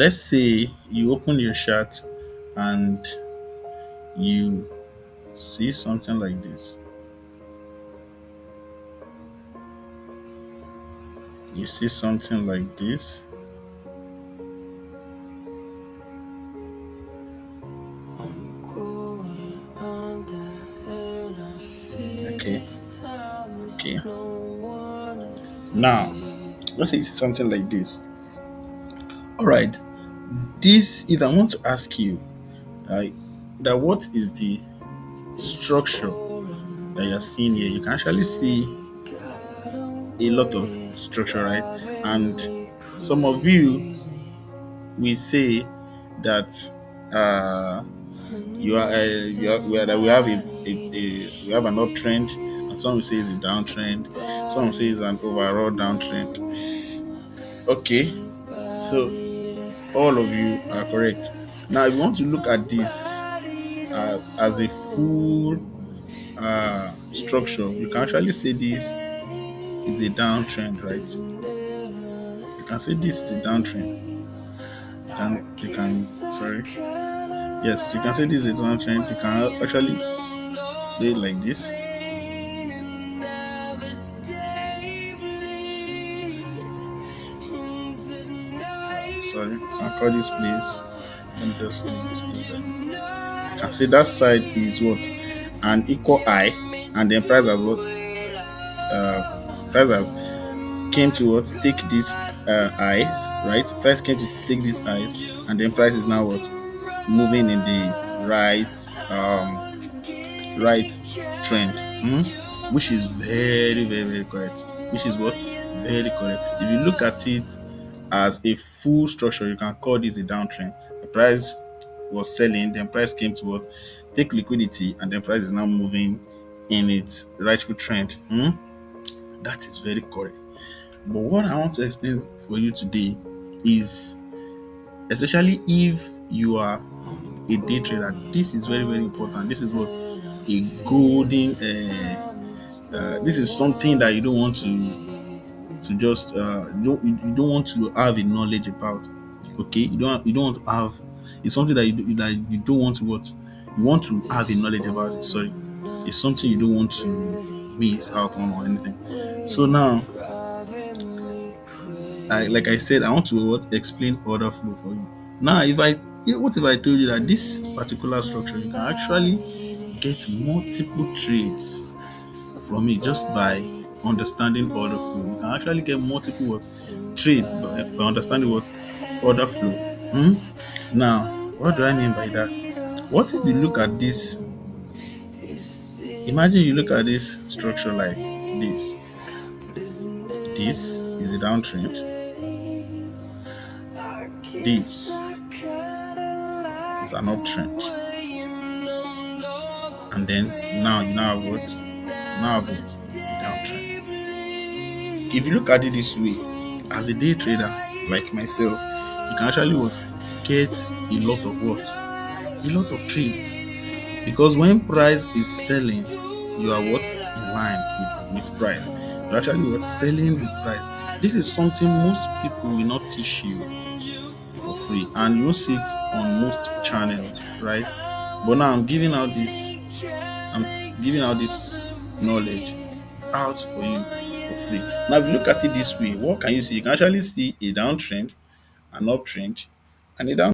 Let's say you open your chart and you see something like this. You see something like this. Okay. Okay. Now, let's say you see something like this. All right. This, if I want to ask you, uh, that what is the structure that you're seeing here? You can actually see a lot of structure, right? And some of you will say that uh, that we have we have an uptrend, and some will say it's a downtrend, some will say it's an overall downtrend. Okay, so all of you are correct. Now, if you want to look at this as a full structure, you can actually say this is a downtrend, right? You can say this is a downtrend. Sorry. Yes, you can say this is a downtrend. You can actually play it like this. Sorry, you can call this place. Let me just leave this place there. You can say that side is what? An equal high, and then price has what? Price has came to what? Take these eyes, right? Price came to take these eyes, and then price is now what? Moving in the right trend, which is very, very, very correct. Which is what? Very correct. If you look at it as a full structure, you can call this a downtrend. The price was selling, then price came to what? Take liquidity, and then price is now moving in its rightful trend. That is very correct. But what I want to explain for you today is, especially if you are a day trader, this is very, very important. This is what a golden. This is something that you don't want to just you don't want to have a knowledge about. Okay, you don't want to have. It's something that you don't want to what you want to have a knowledge about it. Sorry, it's something you don't want to miss out on or anything. So now, like I said, I want to explain order flow for you. Now, what if I told you that this particular structure you can actually get multiple trades from it just by understanding order flow? You can actually get multiple trades by understanding what order flow. Now, what do I mean by that? What if you look at this? Imagine you look at this structure like this. This is a downtrend. This is an uptrend. And then now what? Now what? A downtrend. If you look at it this way, as a day trader like myself, you can actually get a lot of what? A lot of trades. Because when price is selling, you are what? In line with price. You're actually what? Selling with price. This is something most people will not teach you for free, and you won't see it on most channels, right? But now I'm giving out this knowledge out for you for free. Now, if you look at it this way, what can you see? You can actually see a downtrend, an uptrend, and a down